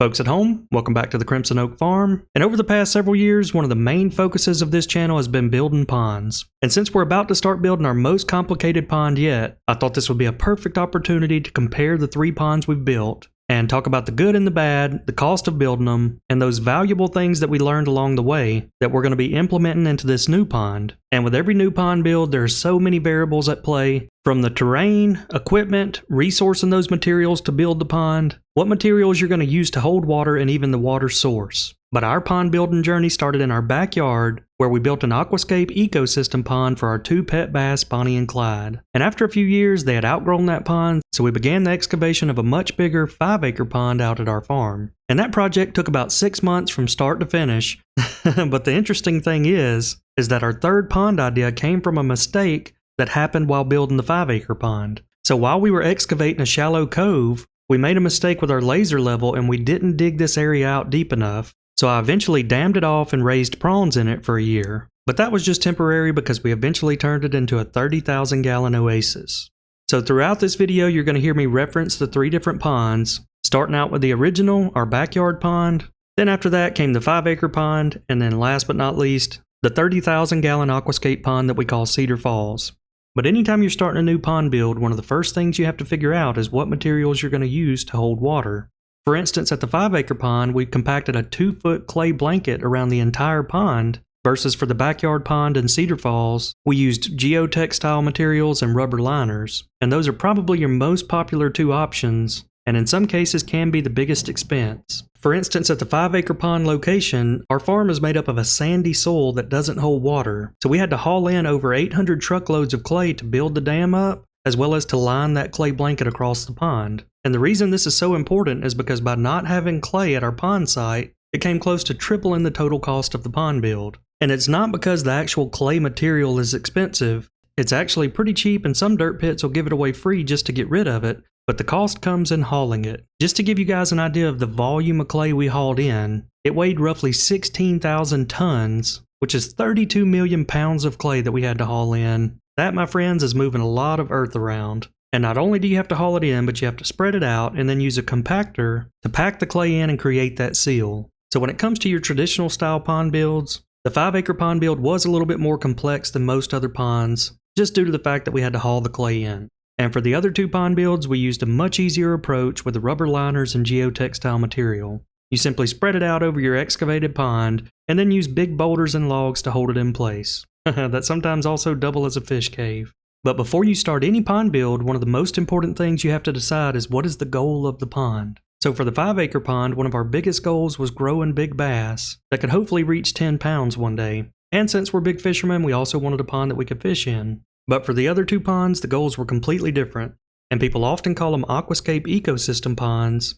Folks at home, welcome back to the Crimson Oak Farm. And over the past several years, one of the main focuses of this channel has been building ponds. And since we're about to start building our most complicated pond yet, I thought this would be a perfect opportunity to compare the 3 ponds we've built and talk about the good and the bad, the cost of building them, and those valuable things that we learned along the way that we're going to be implementing into this new pond. And with every new pond build, there are so many variables at play, from the terrain, equipment, resourcing those materials to build the pond, what materials you're going to use to hold water, and even the water source. But our pond building journey started in our backyard, where we built an aquascape ecosystem pond for our 2 pet bass, Bonnie and Clyde. And after a few years, they had outgrown that pond, so we began the excavation of a much bigger 5-acre pond out at our farm. And that project took about 6 months from start to finish. But the interesting thing is that our 3rd pond idea came from a mistake that happened while building the 5-acre pond. So while we were excavating a shallow cove, we made a mistake with our laser level and we didn't dig this area out deep enough. So I eventually dammed it off and raised prawns in it for a year. But that was just temporary because we eventually turned it into a 30,000 gallon oasis. So throughout this video, you're going to hear me reference the 3 different ponds, starting out with the original, our backyard pond. Then after that came the 5-acre pond, and then last but not least, the 30,000 gallon aquascape pond that we call Cedar Falls. But anytime you're starting a new pond build, one of the first things you have to figure out is what materials you're going to use to hold water. For instance, at the 5-acre pond, we compacted a 2-foot clay blanket around the entire pond, versus for the backyard pond in Cedar Falls, we used geotextile materials and rubber liners. And those are probably your most popular 2 options, and in some cases can be the biggest expense. For instance, at the 5-acre pond location, our farm is made up of a sandy soil that doesn't hold water, so we had to haul in over 800 truckloads of clay to build the dam up, as well as to line that clay blanket across the pond. And the reason this is so important is because by not having clay at our pond site, it came close to tripling the total cost of the pond build. And it's not because the actual clay material is expensive. It's actually pretty cheap, and some dirt pits will give it away free just to get rid of it, but the cost comes in hauling it. Just to give you guys an idea of the volume of clay we hauled in, it weighed roughly 16,000 tons, which is 32 million pounds of clay that we had to haul in. That, my friends, is moving a lot of earth around. And not only do you have to haul it in, but you have to spread it out and then use a compactor to pack the clay in and create that seal. So when it comes to your traditional style pond builds, the 5-acre pond build was a little bit more complex than most other ponds, just due to the fact that we had to haul the clay in. And for the other 2 pond builds, we used a much easier approach with the rubber liners and geotextile material. You simply spread it out over your excavated pond, and then use big boulders and logs to hold it in place. That sometimes also double as a fish cave. But before you start any pond build, one of the most important things you have to decide is what is the goal of the pond. So for the 5-acre pond, one of our biggest goals was growing big bass that could hopefully reach 10 pounds one day. And since we're big fishermen, we also wanted a pond that we could fish in. But for the other 2 ponds, the goals were completely different, and people often call them aquascape ecosystem ponds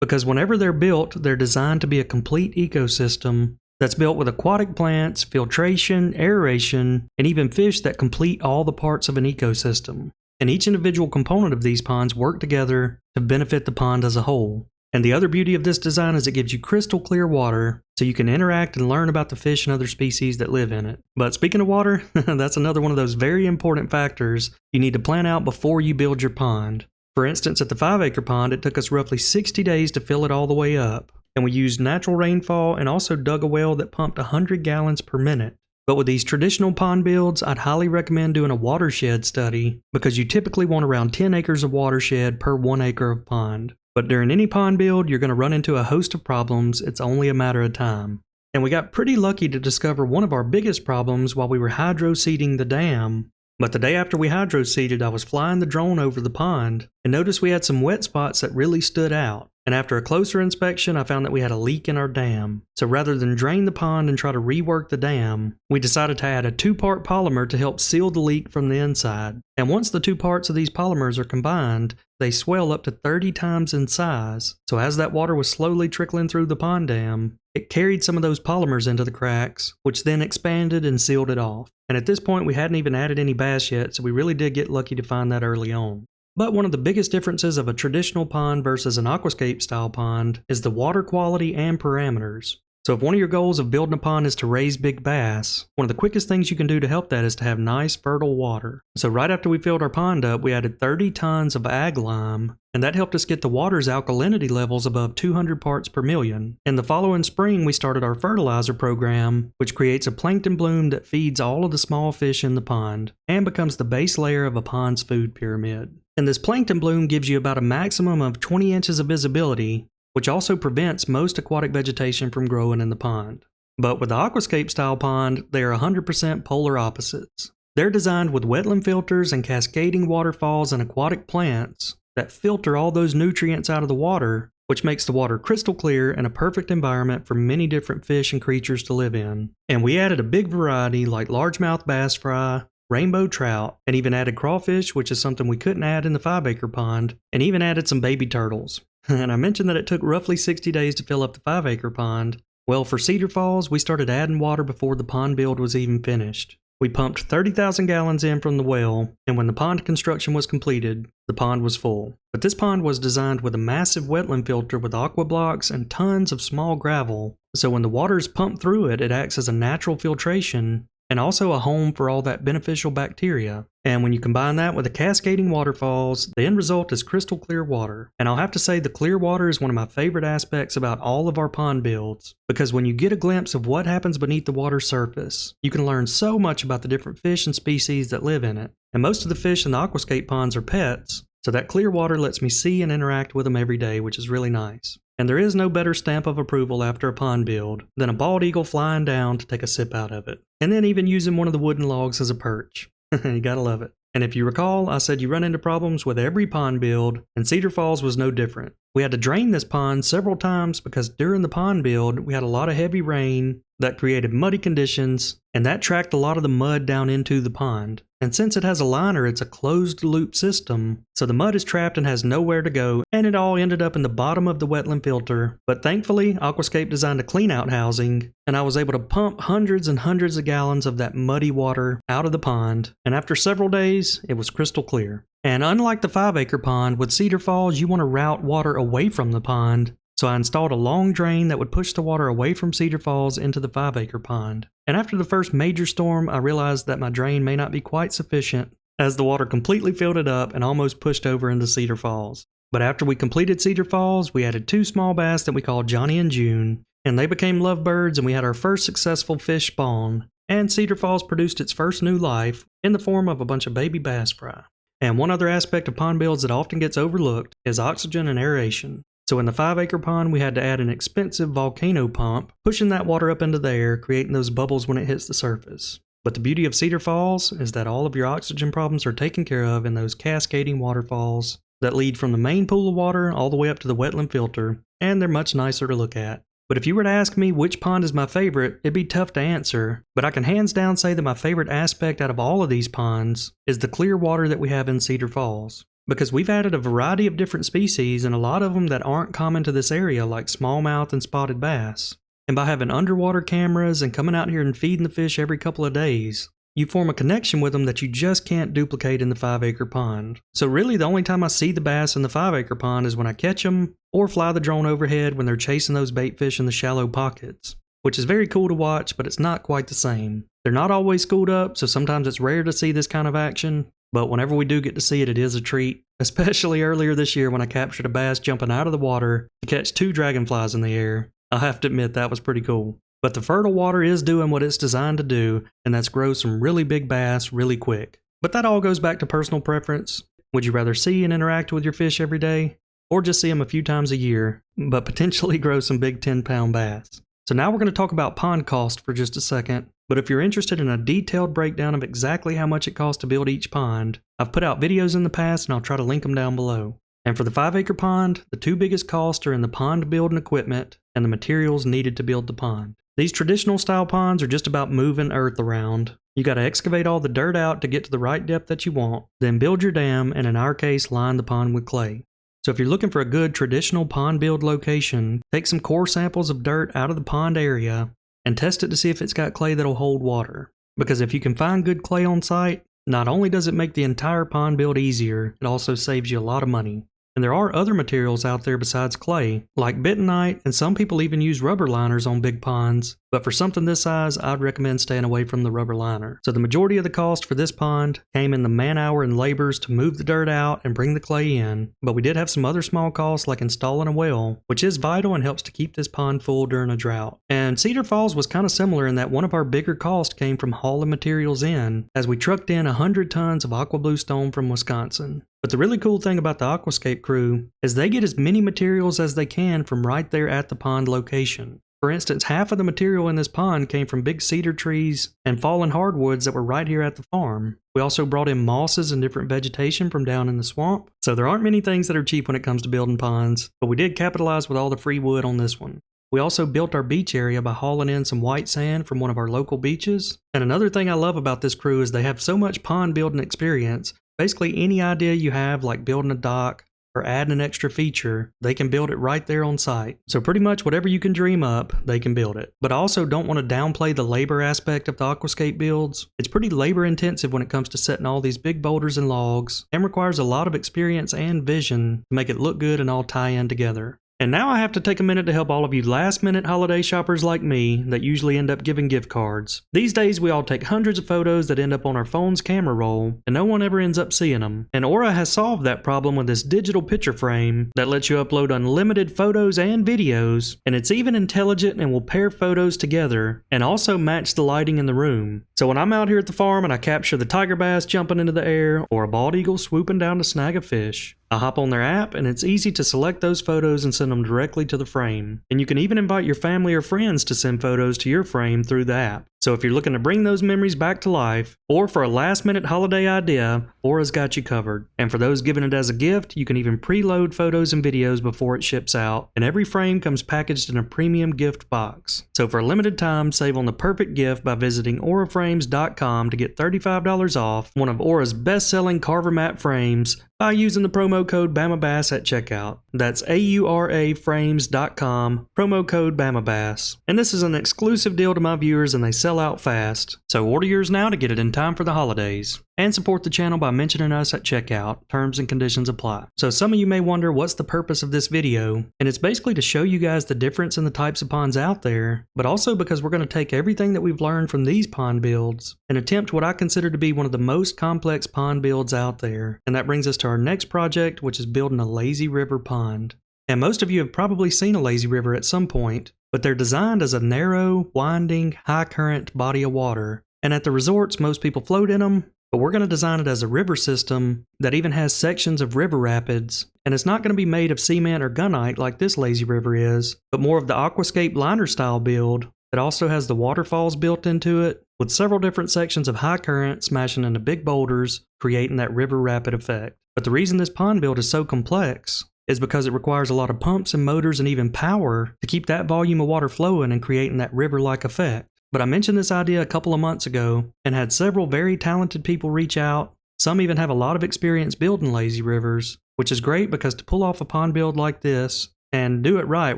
because whenever they're built, they're designed to be a complete ecosystem that's built with aquatic plants, filtration, aeration, and even fish that complete all the parts of an ecosystem. And each individual component of these ponds work together to benefit the pond as a whole. And the other beauty of this design is it gives you crystal clear water so you can interact and learn about the fish and other species that live in it. But speaking of water, that's another one of those very important factors you need to plan out before you build your pond. For instance, at the 5-acre pond, it took us roughly 60 days to fill it all the way up. And we used natural rainfall and also dug a well that pumped 100 gallons per minute. But with these traditional pond builds, I'd highly recommend doing a watershed study because you typically want around 10 acres of watershed per 1 acre of pond. But during any pond build, you're going to run into a host of problems. It's only a matter of time. And we got pretty lucky to discover one of our biggest problems while we were hydro-seeding the dam. But the day after we hydro-seeded, I was flying the drone over the pond and noticed we had some wet spots that really stood out. And after a closer inspection, I found that we had a leak in our dam. So rather than drain the pond and try to rework the dam, we decided to add a 2-part polymer to help seal the leak from the inside. And once the 2 parts of these polymers are combined, they swell up to 30 times in size. So as that water was slowly trickling through the pond dam, it carried some of those polymers into the cracks, which then expanded and sealed it off. And at this point, we hadn't even added any bass yet, so we really did get lucky to find that early on. But one of the biggest differences of a traditional pond versus an aquascape style pond is the water quality and parameters. So if one of your goals of building a pond is to raise big bass, one of the quickest things you can do to help that is to have nice fertile water. So right after we filled our pond up, we added 30 tons of ag lime, and that helped us get the water's alkalinity levels above 200 parts per million. In the following spring, we started our fertilizer program, which creates a plankton bloom that feeds all of the small fish in the pond and becomes the base layer of a pond's food pyramid. And this plankton bloom gives you about a maximum of 20 inches of visibility, which also prevents most aquatic vegetation from growing in the pond. But with the aquascape style pond, they are 100% polar opposites. They're designed with wetland filters and cascading waterfalls and aquatic plants that filter all those nutrients out of the water, which makes the water crystal clear and a perfect environment for many different fish and creatures to live in. And we added a big variety like largemouth bass fry, rainbow trout, and even added crawfish, which is something we couldn't add in the 5-acre pond, and even added some baby turtles. And I mentioned that it took roughly 60 days to fill up the 5-acre pond. Well, for Cedar Falls, we started adding water before the pond build was even finished. We pumped 30,000 gallons in from the well, and when the pond construction was completed, the pond was full. But this pond was designed with a massive wetland filter with aqua blocks and tons of small gravel, so when the water is pumped through it, it acts as a natural filtration and also a home for all that beneficial bacteria. And when you combine that with the cascading waterfalls, the end result is crystal clear water. And I'll have to say the clear water is one of my favorite aspects about all of our pond builds, because when you get a glimpse of what happens beneath the water's surface, you can learn so much about the different fish and species that live in it. And most of the fish in the aquascape ponds are pets, so that clear water lets me see and interact with them every day, which is really nice. And there is no better stamp of approval after a pond build than a bald eagle flying down to take a sip out of it, and then even using one of the wooden logs as a perch. You gotta love it. And if you recall, I said you run into problems with every pond build, and Cedar Falls was no different. We had to drain this pond several times because during the pond build, we had a lot of heavy rain that created muddy conditions, and that tracked a lot of the mud down into the pond. And since it has a liner, it's a closed loop system, so the mud is trapped and has nowhere to go, and it all ended up in the bottom of the wetland filter. But thankfully, Aquascape designed a clean out housing, and I was able to pump hundreds and hundreds of gallons of that muddy water out of the pond, and after several days, it was crystal clear. And unlike the 5-acre pond, with Cedar Falls, you want to route water away from the pond, so I installed a long drain that would push the water away from Cedar Falls into the 5-acre pond. And after the first major storm, I realized that my drain may not be quite sufficient, as the water completely filled it up and almost pushed over into Cedar Falls. But after we completed Cedar Falls, we added 2 small bass that we called Johnny and June, and they became lovebirds, and we had our first successful fish spawn. And Cedar Falls produced its first new life in the form of a bunch of baby bass fry. And one other aspect of pond builds that often gets overlooked is oxygen and aeration. So in the 5-acre pond, we had to add an expensive volcano pump, pushing that water up into the air, creating those bubbles when it hits the surface. But the beauty of Cedar Falls is that all of your oxygen problems are taken care of in those cascading waterfalls that lead from the main pool of water all the way up to the wetland filter, and they're much nicer to look at. But if you were to ask me which pond is my favorite, it'd be tough to answer, but I can hands down say that my favorite aspect out of all of these ponds is the clear water that we have in Cedar Falls. Because we've added a variety of different species, and a lot of them that aren't common to this area, like smallmouth and spotted bass. And by having underwater cameras and coming out here and feeding the fish every couple of days, you form a connection with them that you just can't duplicate in the 5-acre pond. So really the only time I see the bass in the 5-acre pond is when I catch them, or fly the drone overhead when they're chasing those bait fish in the shallow pockets. Which is very cool to watch, but it's not quite the same. They're not always schooled up, so sometimes it's rare to see this kind of action. But whenever we do get to see it, it is a treat, especially earlier this year when I captured a bass jumping out of the water to catch 2 dragonflies in the air. I'll have to admit that was pretty cool. But the fertile water is doing what it's designed to do, and that's grow some really big bass really quick. But that all goes back to personal preference. Would you rather see and interact with your fish every day, or just see them a few times a year, but potentially grow some big 10-pound bass? So now we're going to talk about pond cost for just a second. But if you're interested in a detailed breakdown of exactly how much it costs to build each pond, I've put out videos in the past and I'll try to link them down below. And for the 5-acre pond, the 2 biggest costs are in the pond building equipment and the materials needed to build the pond. These traditional style ponds are just about moving earth around. You got to excavate all the dirt out to get to the right depth that you want, then build your dam, and in our case, line the pond with clay. So if you're looking for a good traditional pond build location, take some core samples of dirt out of the pond area and test it to see if it's got clay that'll hold water. Because if you can find good clay on site, not only does it make the entire pond build easier, it also saves you a lot of money. And there are other materials out there besides clay, like bentonite, and some people even use rubber liners on big ponds. But for something this size, I'd recommend staying away from the rubber liner. So the majority of the cost for this pond came in the man-hour and labors to move the dirt out and bring the clay in. But we did have some other small costs like installing a well, which is vital and helps to keep this pond full during a drought. And Cedar Falls was kind of similar in that one of our bigger costs came from hauling materials in, as we trucked in 100 tons of aqua blue stone from Wisconsin. But the really cool thing about the Aquascape crew is they get as many materials as they can from right there at the pond location. For instance, half of the material in this pond came from big cedar trees and fallen hardwoods that were right here at the farm. We also brought in mosses and different vegetation from down in the swamp. So there aren't many things that are cheap when it comes to building ponds, but we did capitalize with all the free wood on this one. We also built our beach area by hauling in some white sand from one of our local beaches. And another thing I love about this crew is they have so much pond building experience. Basically any idea you have, like building a dock or adding an extra feature, they can build it right there on site. So pretty much whatever you can dream up, they can build it. But I also don't want to downplay the labor aspect of the Aquascape builds. It's pretty labor intensive when it comes to setting all these big boulders and logs, and requires a lot of experience and vision to make it look good and all tie in together. And now I have to take a minute to help all of you last-minute holiday shoppers like me that usually end up giving gift cards. These days we all take hundreds of photos that end up on our phone's camera roll, and no one ever ends up seeing them. And Aura has solved that problem with this digital picture frame that lets you upload unlimited photos and videos, and it's even intelligent and will pair photos together and also match the lighting in the room. So when I'm out here at the farm and I capture the tiger bass jumping into the air or a bald eagle swooping down to snag a fish, I hop on their app and it's easy to select those photos and send them directly to the frame. And you can even invite your family or friends to send photos to your frame through the app. So if you're looking to bring those memories back to life, or for a last-minute holiday idea, Aura's got you covered. And for those giving it as a gift, you can even preload photos and videos before it ships out, and every frame comes packaged in a premium gift box. So for a limited time, save on the perfect gift by visiting auraframes.com to get $35 off one of Aura's best-selling Carver Mat frames by using the promo code BAMABASS at checkout. That's auraframes.com, promo code BAMABASS. And this is an exclusive deal to my viewers and they sell out fast. So order yours now to get it in time for the holidays. And support the channel by mentioning us at checkout. Terms and conditions apply. So some of you may wonder what's the purpose of this video, and it's basically to show you guys the difference in the types of ponds out there, but also because we're going to take everything that we've learned from these pond builds and attempt what I consider to be one of the most complex pond builds out there. And that brings us to our next project, which is building a lazy river pond. And most of you have probably seen a lazy river at some point, but they're designed as a narrow, winding, high current body of water. And at the resorts, most people float in them, but we're going to design it as a river system that even has sections of river rapids. And it's not going to be made of cement or gunite like this lazy river is, but more of the Aquascape liner style build that also has the waterfalls built into it, with several different sections of high current smashing into big boulders, creating that river rapid effect. But the reason this pond build is so complex is because it requires a lot of pumps and motors and even power to keep that volume of water flowing and creating that river-like effect. But I mentioned this idea a couple of months ago and had several very talented people reach out. Some even have a lot of experience building lazy rivers, which is great because to pull off a pond build like this and do it right,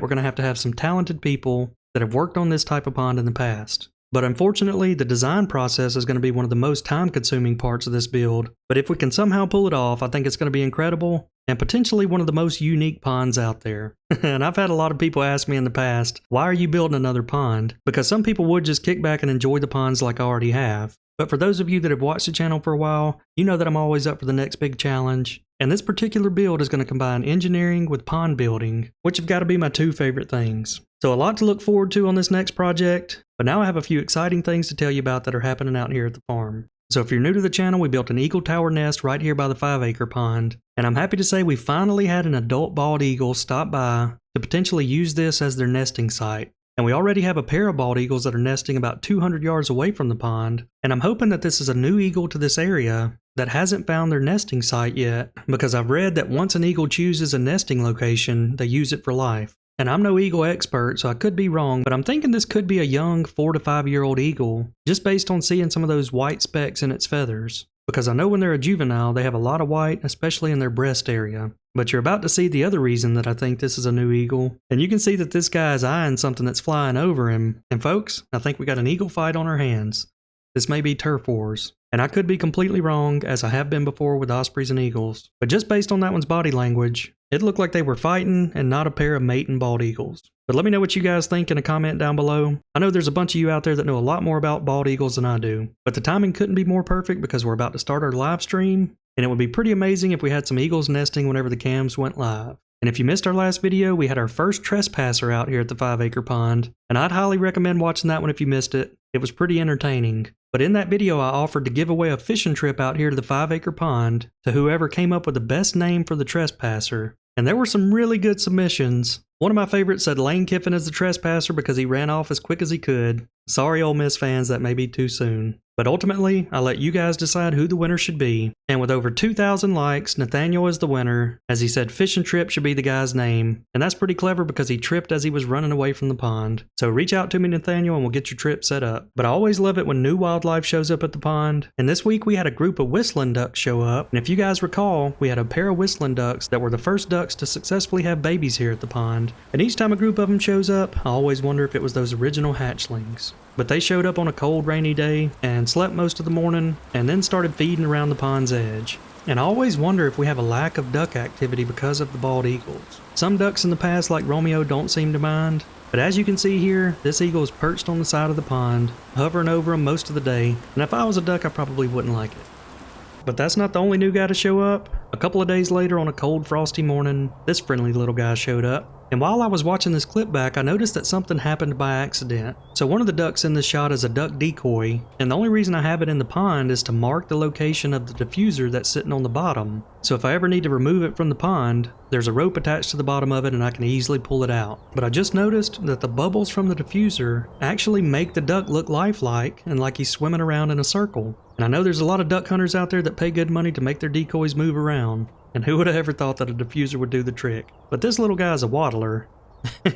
we're going to have some talented people that have worked on this type of pond in the past. But unfortunately, the design process is going to be one of the most time-consuming parts of this build. But if we can somehow pull it off, I think it's going to be incredible and potentially one of the most unique ponds out there. And I've had a lot of people ask me in the past, why are you building another pond? Because some people would just kick back and enjoy the ponds like I already have. But for those of you that have watched the channel for a while, you know that I'm always up for the next big challenge. And this particular build is going to combine engineering with pond building, which have got to be my two favorite things. So a lot to look forward to on this next project, but now I have a few exciting things to tell you about that are happening out here at the farm. So if you're new to the channel, we built an eagle tower nest right here by the 5-acre pond, and I'm happy to say we finally had an adult bald eagle stop by to potentially use this as their nesting site. And we already have a pair of bald eagles that are nesting about 200 yards away from the pond, and I'm hoping that this is a new eagle to this area that hasn't found their nesting site yet, because I've read that once an eagle chooses a nesting location, they use it for life. And I'm no eagle expert, so I could be wrong, but I'm thinking this could be a young 4 to 5 year old eagle, just based on seeing some of those white specks in its feathers. Because I know when they're a juvenile, they have a lot of white, especially in their breast area. But you're about to see the other reason that I think this is a new eagle. And you can see that this guy is eyeing something that's flying over him. And folks, I think we got an eagle fight on our hands. This may be turf wars. And I could be completely wrong, as I have been before with ospreys and eagles, but just based on that one's body language, it looked like they were fighting and not a pair of mating bald eagles. But let me know what you guys think in a comment down below. I know there's a bunch of you out there that know a lot more about bald eagles than I do, but the timing couldn't be more perfect because we're about to start our live stream, and it would be pretty amazing if we had some eagles nesting whenever the cams went live. And if you missed our last video, we had our first trespasser out here at the 5-acre pond, and I'd highly recommend watching that one if you missed it. It was pretty entertaining. But in that video, I offered to give away a fishing trip out here to the 5-acre pond to whoever came up with the best name for the trespasser. And there were some really good submissions. One of my favorites said Lane Kiffin is the trespasser because he ran off as quick as he could. Sorry, Ole Miss fans, that may be too soon. But ultimately, I let you guys decide who the winner should be. And with over 2,000 likes, Nathaniel is the winner, as he said Fishing Trip should be the guy's name. And that's pretty clever because he tripped as he was running away from the pond. So reach out to me, Nathaniel, and we'll get your trip set up. But I always love it when new wildlife shows up at the pond. And this week we had a group of whistling ducks show up. And if you guys recall, we had a pair of whistling ducks that were the first ducks to successfully have babies here at the pond. And each time a group of them shows up, I always wonder if it was those original hatchlings. But they showed up on a cold, rainy day and slept most of the morning and then started feeding around the pond's edge. And I always wonder if we have a lack of duck activity because of the bald eagles. Some ducks in the past, like Romeo, don't seem to mind. But as you can see here, this eagle is perched on the side of the pond, hovering over them most of the day. And if I was a duck, I probably wouldn't like it. But that's not the only new guy to show up. A couple of days later on a cold, frosty morning, this friendly little guy showed up. And while I was watching this clip back, I noticed that something happened by accident. So one of the ducks in this shot is a duck decoy, and the only reason I have it in the pond is to mark the location of the diffuser that's sitting on the bottom. So if I ever need to remove it from the pond, there's a rope attached to the bottom of it and I can easily pull it out. But I just noticed that the bubbles from the diffuser actually make the duck look lifelike and like he's swimming around in a circle. And I know there's a lot of duck hunters out there that pay good money to make their decoys move around. And who would have ever thought that a diffuser would do the trick? But this little guy is a waddler.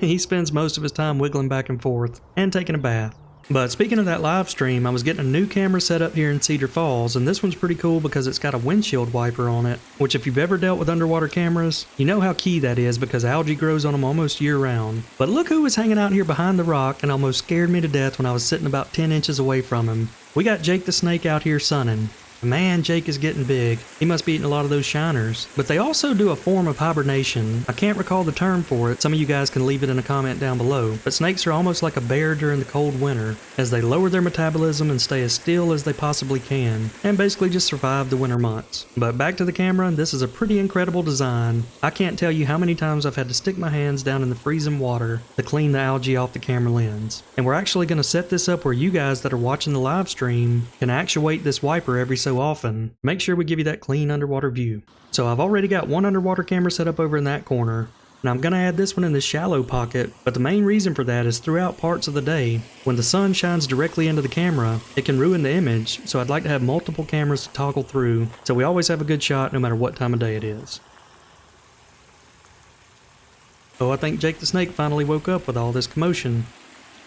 He spends most of his time wiggling back and forth and taking a bath. But speaking of that live stream, I was getting a new camera set up here in Cedar Falls, and this one's pretty cool because it's got a windshield wiper on it, which if you've ever dealt with underwater cameras, you know how key that is because algae grows on them almost year round. But look who was hanging out here behind the rock and almost scared me to death when I was sitting about 10 inches away from him. We got Jake the Snake out here sunning. Man, Jake is getting big. He must be eating a lot of those shiners. But they also do a form of hibernation. I can't recall the term for it. Some of you guys can leave it in a comment down below. But snakes are almost like a bear during the cold winter, as they lower their metabolism and stay as still as they possibly can, and basically just survive the winter months. But back to the camera, this is a pretty incredible design. I can't tell you how many times I've had to stick my hands down in the freezing water to clean the algae off the camera lens. And we're actually going to set this up where you guys that are watching the live stream can actuate this wiper every so often. Make sure we give you that clean underwater view. So I've already got one underwater camera set up over in that corner, and I'm going to add this one in the shallow pocket, but the main reason for that is throughout parts of the day, when the sun shines directly into the camera, it can ruin the image, so I'd like to have multiple cameras to toggle through, so we always have a good shot no matter what time of day it is. Oh, I think Jake the Snake finally woke up with all this commotion.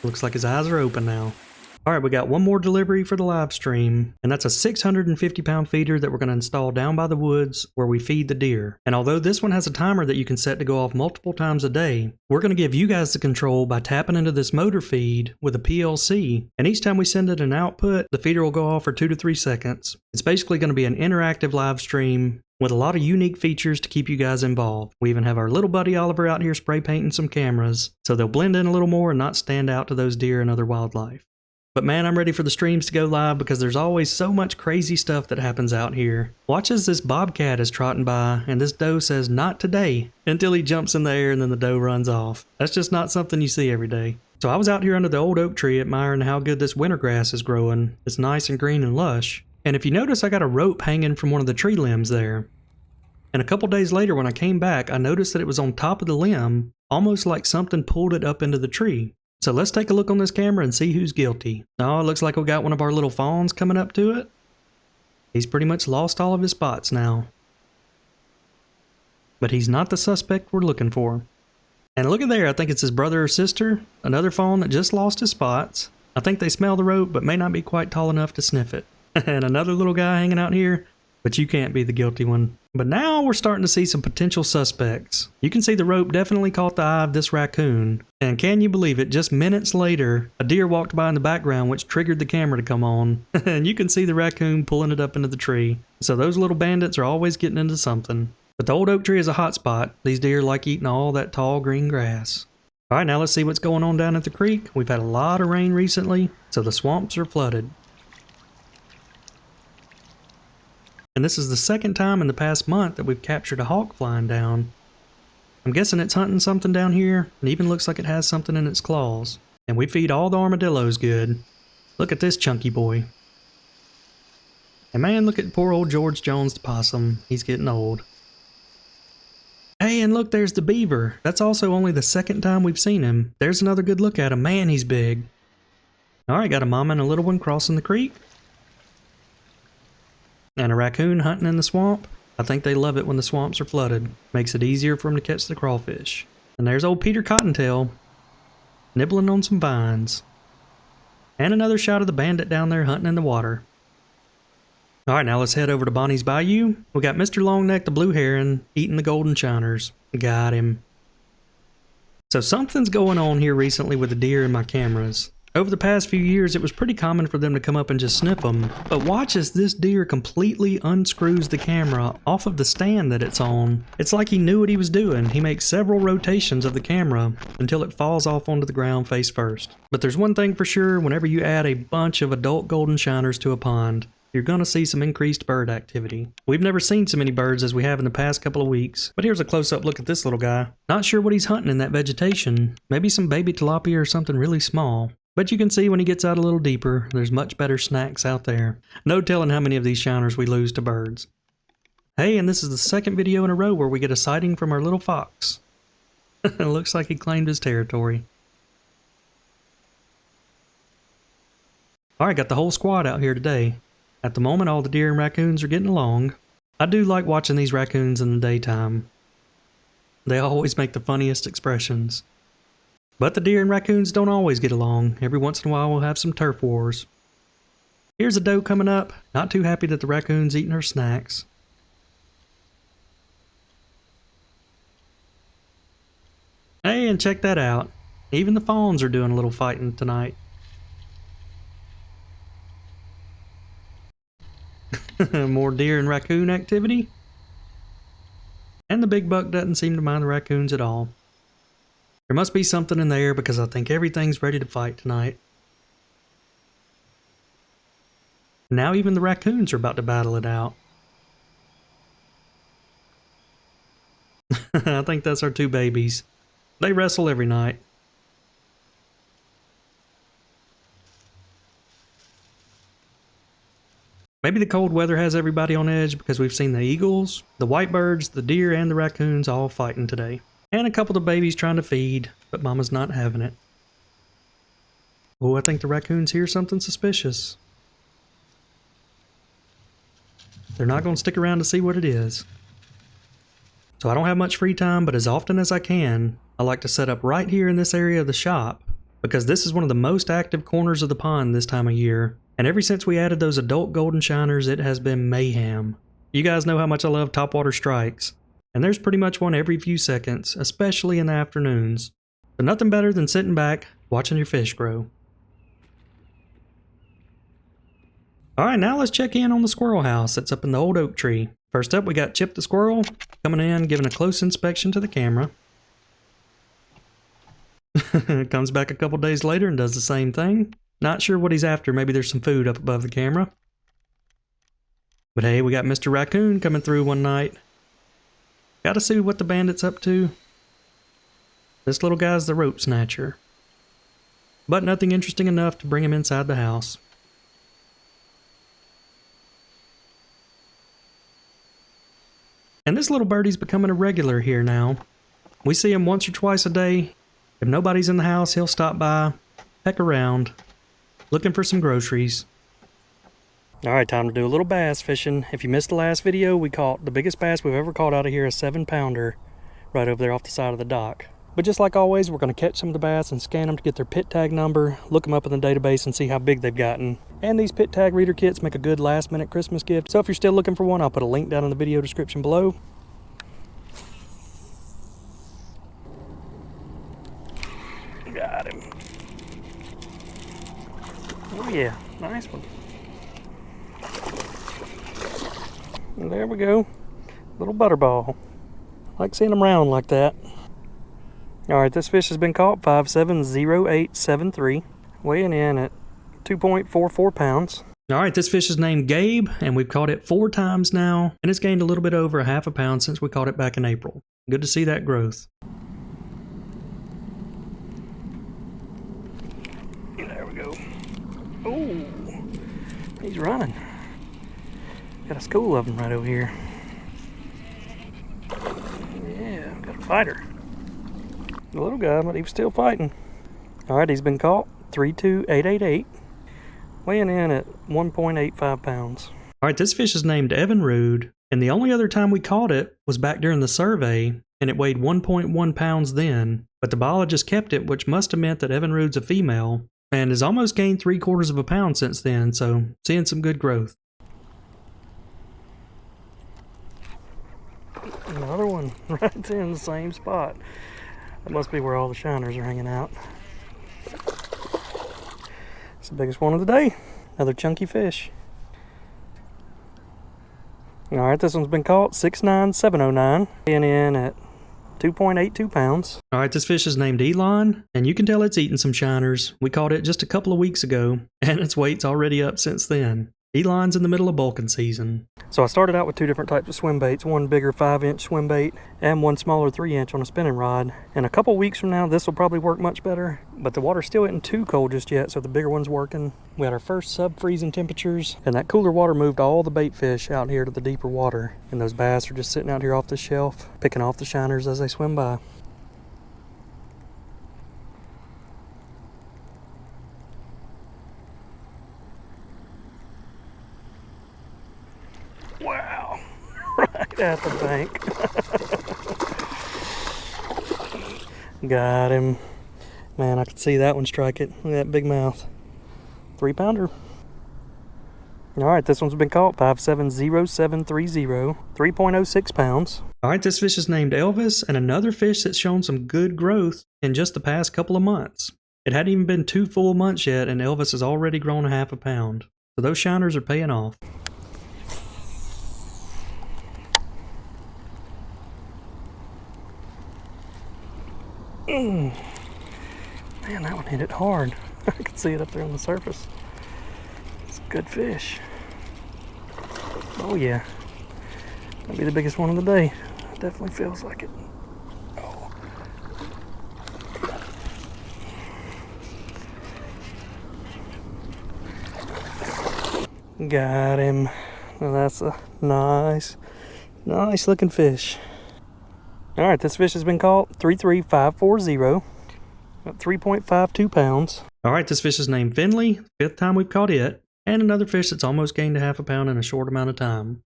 Looks like his eyes are open now. Alright, we got one more delivery for the live stream, and that's a 650-pound feeder that we're going to install down by the woods where we feed the deer. And although this one has a timer that you can set to go off multiple times a day, we're going to give you guys the control by tapping into this motor feed with a PLC, and each time we send it an output, the feeder will go off for 2 to 3 seconds. It's basically going to be an interactive live stream with a lot of unique features to keep you guys involved. We even have our little buddy Oliver out here spray painting some cameras, so they'll blend in a little more and not stand out to those deer and other wildlife. But man, I'm ready for the streams to go live because there's always so much crazy stuff that happens out here. Watch as this bobcat is trotting by and this doe says, "Not today," until he jumps in the air and then the doe runs off. That's just not something you see every day. So I was out here under the old oak tree admiring how good this winter grass is growing. It's nice and green and lush. And if you notice, I got a rope hanging from one of the tree limbs there. And a couple days later when I came back, I noticed that it was on top of the limb, almost like something pulled it up into the tree. So let's take a look on this camera and see who's guilty. Oh, it looks like we got one of our little fawns coming up to it. He's pretty much lost all of his spots now. But he's not the suspect we're looking for. And look at there, I think it's his brother or sister, another fawn that just lost his spots. I think they smell the rope but may not be quite tall enough to sniff it. And another little guy hanging out here. But you can't be the guilty one. But now we're starting to see some potential suspects. You can see the rope definitely caught the eye of this raccoon. And can you believe it, just minutes later, a deer walked by in the background which triggered the camera to come on. And you can see the raccoon pulling it up into the tree. So those little bandits are always getting into something. But the old oak tree is a hot spot. These deer like eating all that tall green grass. Alright, now let's see what's going on down at the creek. We've had a lot of rain recently, so the swamps are flooded. And this is the second time in the past month that we've captured a hawk flying down. I'm guessing it's hunting something down here, and even looks like it has something in its claws. And we feed all the armadillos good. Look at this chunky boy. And man, look at poor old George Jones the possum. He's getting old. Hey, and look, there's the beaver. That's also only the second time we've seen him. There's another good look at him. Man, he's big. Alright, got a mama and a little one crossing the creek. And a raccoon hunting in the swamp. I think they love it when the swamps are flooded. Makes it easier for them to catch the crawfish. And there's old Peter Cottontail, nibbling on some vines. And another shot of the bandit down there hunting in the water. Alright, now let's head over to Bonnie's Bayou. We got Mr. Longneck the blue heron eating the golden shiners. Got him. So something's going on here recently with the deer in my cameras. Over the past few years, it was pretty common for them to come up and just sniff them. But watch as this deer completely unscrews the camera off of the stand that it's on. It's like he knew what he was doing. He makes several rotations of the camera until it falls off onto the ground face first. But there's one thing for sure, whenever you add a bunch of adult golden shiners to a pond, you're gonna see some increased bird activity. We've never seen so many birds as we have in the past couple of weeks, but here's a close-up look at this little guy. Not sure what he's hunting in that vegetation. Maybe some baby tilapia or something really small. But you can see when he gets out a little deeper, there's much better snacks out there. No telling how many of these shiners we lose to birds. Hey, and this is the second video in a row where we get a sighting from our little fox. It looks like he claimed his territory. Alright, got the whole squad out here today. At the moment, all the deer and raccoons are getting along. I do like watching these raccoons in the daytime. They always make the funniest expressions. But the deer and raccoons don't always get along. Every once in a while we'll have some turf wars. Here's a doe coming up. Not too happy that the raccoon's eating her snacks. Hey, and check that out. Even the fawns are doing a little fighting tonight. More deer and raccoon activity. And the big buck doesn't seem to mind the raccoons at all. There must be something in the air because I think everything's ready to fight tonight. Now even the raccoons are about to battle it out. I think that's our two babies. They wrestle every night. Maybe the cold weather has everybody on edge because we've seen the eagles, the whitebirds, the deer, and the raccoons all fighting today. And a couple of babies trying to feed, but Mama's not having it. Oh, I think the raccoons hear something suspicious. They're not going to stick around to see what it is. So I don't have much free time, but as often as I can, I like to set up right here in this area of the shop, because this is one of the most active corners of the pond this time of year. And ever since we added those adult golden shiners, it has been mayhem. You guys know how much I love topwater strikes. And there's pretty much one every few seconds, especially in the afternoons. But nothing better than sitting back, watching your fish grow. Alright, now let's check in on the squirrel house that's up in the old oak tree. First up, we got Chip the squirrel, coming in, giving a close inspection to the camera. Comes back a couple days later and does the same thing. Not sure what he's after, maybe there's some food up above the camera. But hey, we got Mr. Raccoon coming through one night. Gotta see what the bandit's up to. This little guy's the rope snatcher. But nothing interesting enough to bring him inside the house. And this little birdie's becoming a regular here now. We see him once or twice a day. If nobody's in the house, he'll stop by, peck around, looking for some groceries. Alright, time to do a little bass fishing. If you missed the last video, we caught the biggest bass we've ever caught out of here, a 7-pounder, right over there off the side of the dock. But just like always, we're going to catch some of the bass and scan them to get their pit tag number, look them up in the database and see how big they've gotten. And these pit tag reader kits make a good last minute Christmas gift. So if you're still looking for one, I'll put a link down in the video description below. Got him. Oh yeah, nice one. And there we go. Little butterball. I like seeing them round like that. Alright, this fish has been caught 570873, weighing in at 2.44 pounds. Alright, this fish is named Gabe, and we've caught it 4 times now, and it's gained a little bit over a half a pound since we caught it back in April. Good to see that growth. There we go. Oh, he's running. Got a school of them right over here. Yeah, got a fighter. The little guy, but he was still fighting. Alright, he's been caught 32888, weighing in at 1.85 pounds. Alright, this fish is named Evan Rude, and the only other time we caught it was back during the survey, and it weighed 1.1 pounds then, but the biologist kept it, which must have meant that Evan Rude's a female, and has almost gained 3/4 of a pound since then, so seeing some good growth. Another one right there in the same spot. That must be where all the shiners are hanging out. It's the biggest one of the day. Another chunky fish. Alright, this one's been caught 69709, weighing in at 2.82 pounds. Alright, this fish is named Elon, and you can tell it's eating some shiners. We caught it just a couple of weeks ago, and its weight's already up since then. Elon's in the middle of bulking season. So I started out with 2 different types of swim baits, one bigger 5-inch swim bait and one smaller 3-inch on a spinning rod. And a couple weeks from now, this will probably work much better, but the water's still isn't too cold just yet, so the bigger one's working. We had our first sub-freezing temperatures, and that cooler water moved all the bait fish out here to the deeper water. And those bass are just sitting out here off the shelf, picking off the shiners as they swim by. Wow, right at the bank. Got him. Man, I could see that one strike it. Look at that big mouth. 3-pounder. Alright, this one's been caught 570730, 3.06 pounds. Alright, this fish is named Elvis, and another fish that's shown some good growth in just the past couple of months. It hadn't even been 2 full months yet, and Elvis has already grown a half a pound. So those shiners are paying off. Man, that one hit it hard. I could see it up there on the surface. It's a good fish. Oh yeah. That'll be the biggest one of the day. It definitely feels like it. Oh. Got him. Now that's a nice looking fish. Alright, this fish has been caught 33540, about 3.52 pounds. Alright, this fish is named Finley, 5th time we've caught it, and another fish that's almost gained a half a pound in a short amount of time.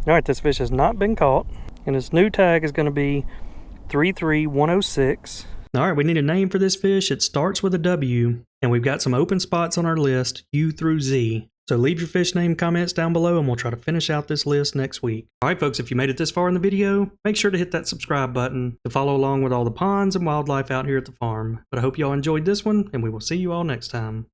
Alright, this fish has not been caught, and its new tag is going to be 33106. Alright, we need a name for this fish. It starts with a W, and we've got some open spots on our list, U through Z. So leave your fish name comments down below and we'll try to finish out this list next week. Alright folks, if you made it this far in the video, make sure to hit that subscribe button to follow along with all the ponds and wildlife out here at the farm. But I hope y'all enjoyed this one, and we will see you all next time.